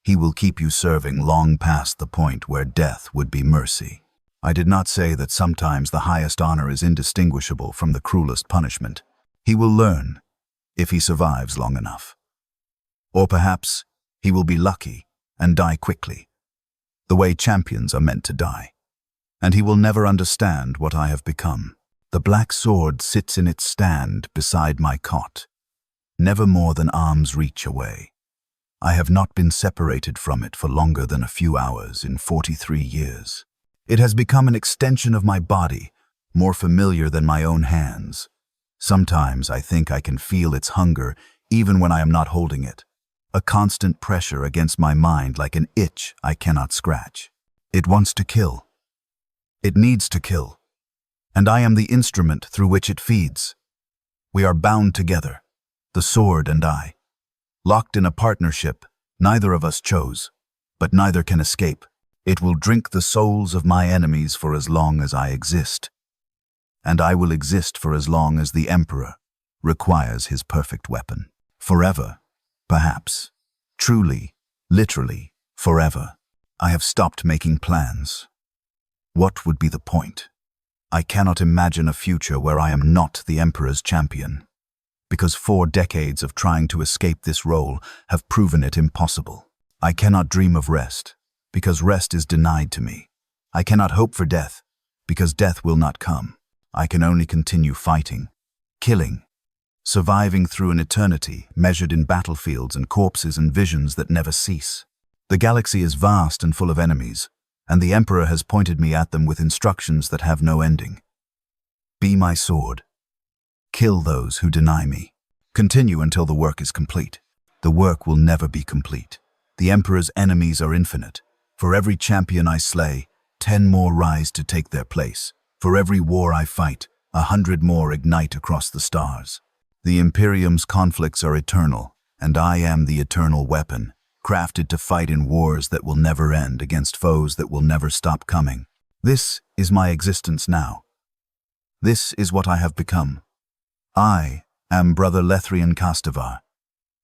[SPEAKER 1] He will keep you serving long past the point where death would be mercy. I did not say that sometimes the highest honor is indistinguishable from the cruelest punishment. He will learn, if he survives long enough. Or perhaps he will be lucky and die quickly, the way champions are meant to die. And he will never understand what I have become. The black sword sits in its stand beside my cot, never more than arm's reach away. I have not been separated from it for longer than a few hours in 43 years. It has become an extension of my body, more familiar than my own hands. Sometimes I think I can feel its hunger even when I am not holding it, a constant pressure against my mind like an itch I cannot scratch. It wants to kill. It needs to kill. And I am the instrument through which it feeds. We are bound together, the sword and I. Locked in a partnership neither of us chose, but neither can escape. It will drink the souls of my enemies for as long as I exist. And I will exist for as long as the Emperor requires his perfect weapon. Forever, perhaps. Truly, literally, forever. I have stopped making plans. What would be the point? I cannot imagine a future where I am not the Emperor's champion, because 4 decades of trying to escape this role have proven it impossible. I cannot dream of rest, because rest is denied to me. I cannot hope for death, because death will not come. I can only continue fighting, killing, surviving through an eternity measured in battlefields and corpses and visions that never cease. The galaxy is vast and full of enemies, and the Emperor has pointed me at them with instructions that have no ending. Be my sword. Kill those who deny me. Continue until the work is complete. The work will never be complete. The Emperor's enemies are infinite. For every champion I slay, 10 more rise to take their place. For every war I fight, 100 more ignite across the stars. The Imperium's conflicts are eternal, and I am the eternal weapon, crafted to fight in wars that will never end against foes that will never stop coming. This is my existence now. This is what I have become. I am Brother Lethrian Castavar,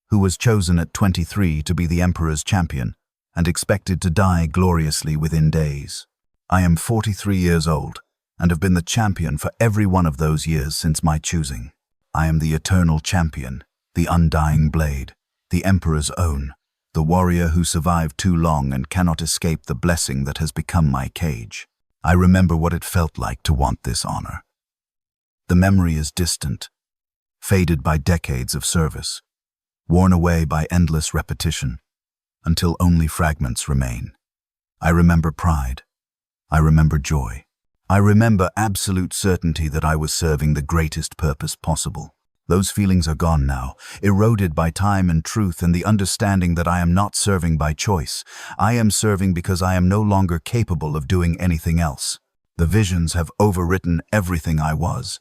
[SPEAKER 1] who was chosen at 23 to be the Emperor's champion and expected to die gloriously within days. I am 43 years old and have been the champion for every one of those years since my choosing. I am the eternal champion, the undying blade, the Emperor's own, the warrior who survived too long and cannot escape the blessing that has become my cage. I remember what it felt like to want this honor. The memory is distant, faded by decades of service, worn away by endless repetition, until only fragments remain. I remember pride. I remember joy. I remember absolute certainty that I was serving the greatest purpose possible. Those feelings are gone now, eroded by time and truth and the understanding that I am not serving by choice. I am serving because I am no longer capable of doing anything else. The visions have overwritten everything I was,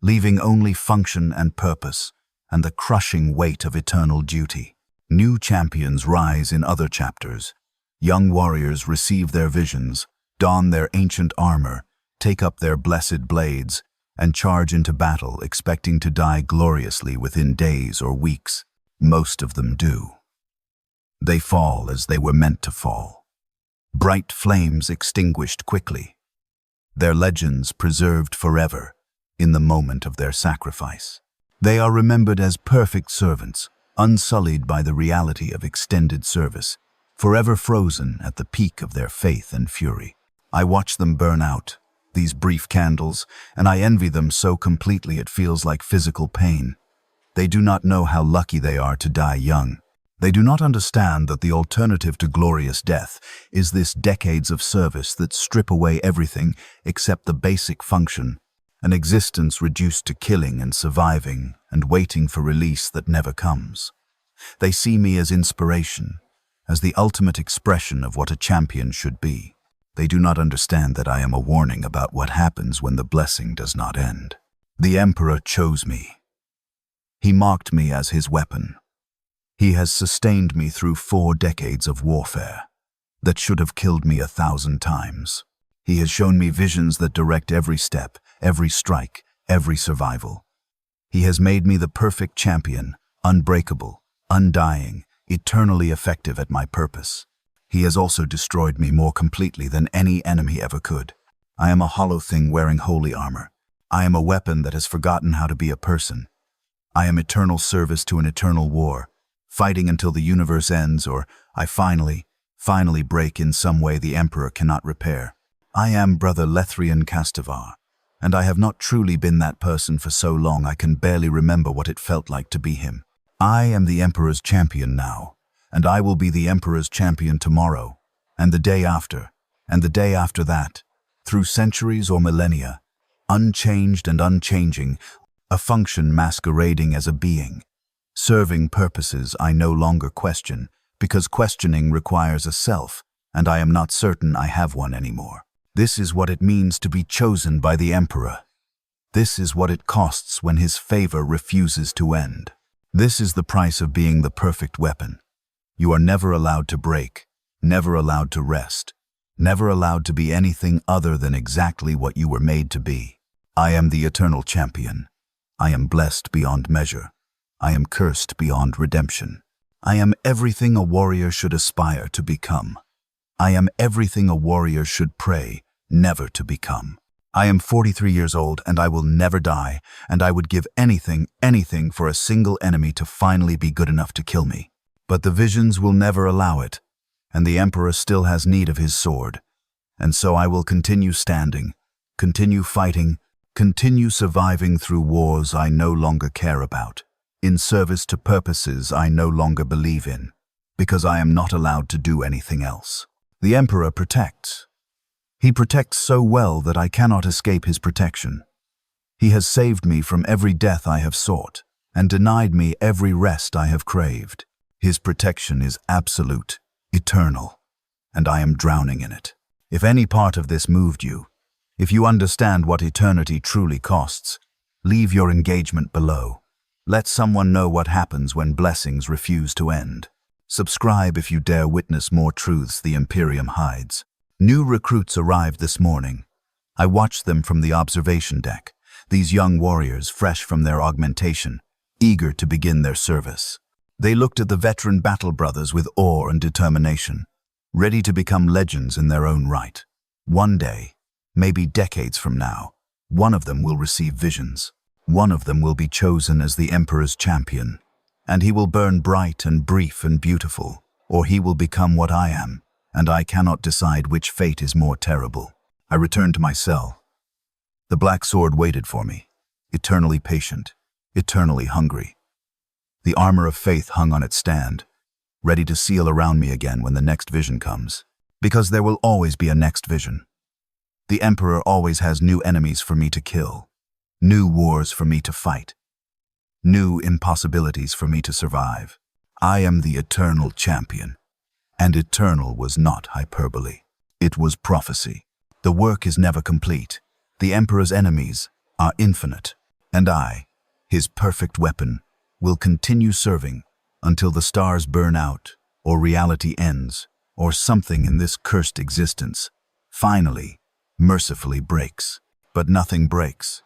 [SPEAKER 1] leaving only function and purpose, and the crushing weight of eternal duty. New champions rise in other chapters. Young warriors receive their visions, don their ancient armor, take up their blessed blades, and charge into battle expecting to die gloriously within days or weeks. Most of them do. They fall as they were meant to fall. Bright flames extinguished quickly. Their legends preserved forever in the moment of their sacrifice. They are remembered as perfect servants, unsullied by the reality of extended service, forever frozen at the peak of their faith and fury. I watch them burn out, these brief candles, and I envy them so completely it feels like physical pain. They do not know how lucky they are to die young. They do not understand that the alternative to glorious death is this decades of service that strip away everything except the basic function, an existence reduced to killing and surviving and waiting for release that never comes. They see me as inspiration, as the ultimate expression of what a champion should be. They do not understand that I am a warning about what happens when the blessing does not end. The Emperor chose me. He marked me as his weapon. He has sustained me through 4 decades of warfare that should have killed me 1,000 times. He has shown me visions that direct every step, every strike, every survival. He has made me the perfect champion, unbreakable, undying, eternally effective at my purpose. He has also destroyed me more completely than any enemy ever could. I am a hollow thing wearing holy armor. I am a weapon that has forgotten how to be a person. I am eternal service to an eternal war, fighting until the universe ends or I finally break in some way the Emperor cannot repair. I am Brother Lethrian Castavar, and I have not truly been that person for so long I can barely remember what it felt like to be him. I am the Emperor's champion now, and I will be the Emperor's champion tomorrow, and the day after, and the day after that, through centuries or millennia, unchanged and unchanging, a function masquerading as a being, serving purposes I no longer question, because questioning requires a self, and I am not certain I have one anymore. This is what it means to be chosen by the Emperor. This is what it costs when his favor refuses to end. This is the price of being the perfect weapon. You are never allowed to break, never allowed to rest, never allowed to be anything other than exactly what you were made to be. I am the eternal champion. I am blessed beyond measure. I am cursed beyond redemption. I am everything a warrior should aspire to become. I am everything a warrior should pray never to become. I am 43 years old and I will never die, and I would give anything for a single enemy to finally be good enough to kill me. But the visions will never allow it, and the Emperor still has need of his sword. And so I will continue standing, continue fighting, continue surviving through wars I no longer care about, in service to purposes I no longer believe in, because I am not allowed to do anything else. The Emperor protects. He protects so well that I cannot escape his protection. He has saved me from every death I have sought, and denied me every rest I have craved. His protection is absolute, eternal, and I am drowning in it. If any part of this moved you, if you understand what eternity truly costs, leave your engagement below. Let someone know what happens when blessings refuse to end. Subscribe if you dare witness more truths the Imperium hides. New recruits arrived this morning. I watched them from the observation deck, these young warriors fresh from their augmentation, eager to begin their service. They looked at the veteran battle brothers with awe and determination, ready to become legends in their own right. One day, maybe decades from now, one of them will receive visions. One of them will be chosen as the Emperor's champion, and he will burn bright and brief and beautiful, or he will become what I am, and I cannot decide which fate is more terrible. I returned to my cell. The black sword waited for me, eternally patient, eternally hungry. The armor of faith hung on its stand, ready to seal around me again when the next vision comes, because there will always be a next vision. The Emperor always has new enemies for me to kill, new wars for me to fight, new impossibilities for me to survive. I am the eternal champion. And eternal was not hyperbole. It was prophecy. The work is never complete. The Emperor's enemies are infinite. And I, his perfect weapon, will continue serving until the stars burn out, or reality ends, or something in this cursed existence finally, mercifully breaks. But nothing breaks.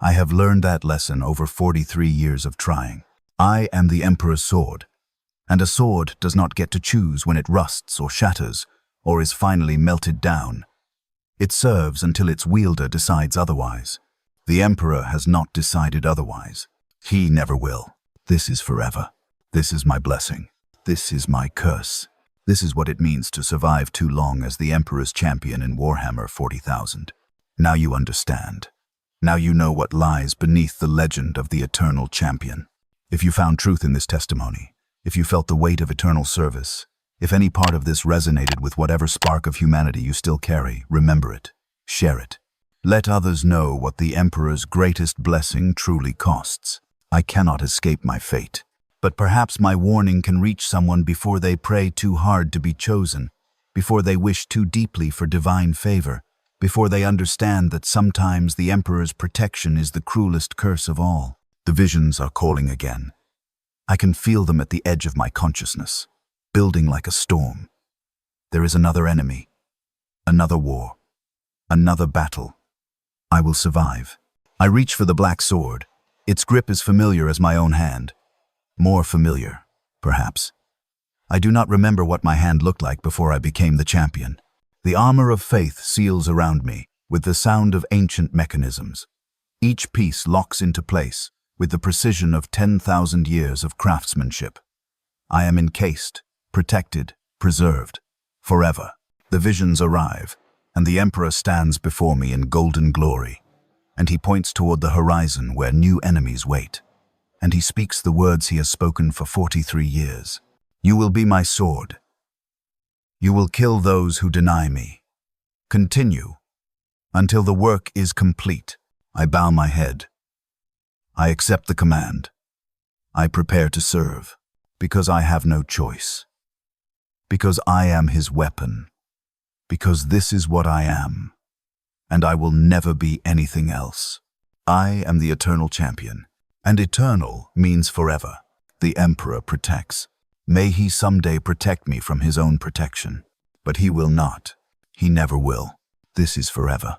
[SPEAKER 1] I have learned that lesson over 43 years of trying. I am the Emperor's sword. And a sword does not get to choose when it rusts or shatters, or is finally melted down. It serves until its wielder decides otherwise. The Emperor has not decided otherwise. He never will. This is forever. This is my blessing. This is my curse. This is what it means to survive too long as the Emperor's champion in Warhammer 40,000. Now you understand. Now you know what lies beneath the legend of the eternal champion. If you found truth in this testimony, if you felt the weight of eternal service, if any part of this resonated with whatever spark of humanity you still carry, remember it, share it. Let others know what the Emperor's greatest blessing truly costs. I cannot escape my fate, but perhaps my warning can reach someone before they pray too hard to be chosen, before they wish too deeply for divine favor, before they understand that sometimes the Emperor's protection is the cruelest curse of all. The visions are calling again. I can feel them at the edge of my consciousness, building like a storm. There is another enemy, another war, another battle. I will survive. I reach for the black sword. Its grip is familiar as my own hand. More familiar, perhaps. I do not remember what my hand looked like before I became the champion. The armor of faith seals around me, with the sound of ancient mechanisms. Each piece locks into place, with the precision of 10,000 years of craftsmanship. I am encased, protected, preserved, forever. The visions arrive, and the Emperor stands before me in golden glory, and he points toward the horizon where new enemies wait, and he speaks the words he has spoken for 43 years. You will be my sword. You will kill those who deny me. Continue until the work is complete. I bow my head. I accept the command. I prepare to serve, because I have no choice. Because I am his weapon. Because this is what I am, and I will never be anything else. I am the eternal champion, and eternal means forever. The Emperor protects. May he someday protect me from his own protection. But he will not. He never will. This is forever.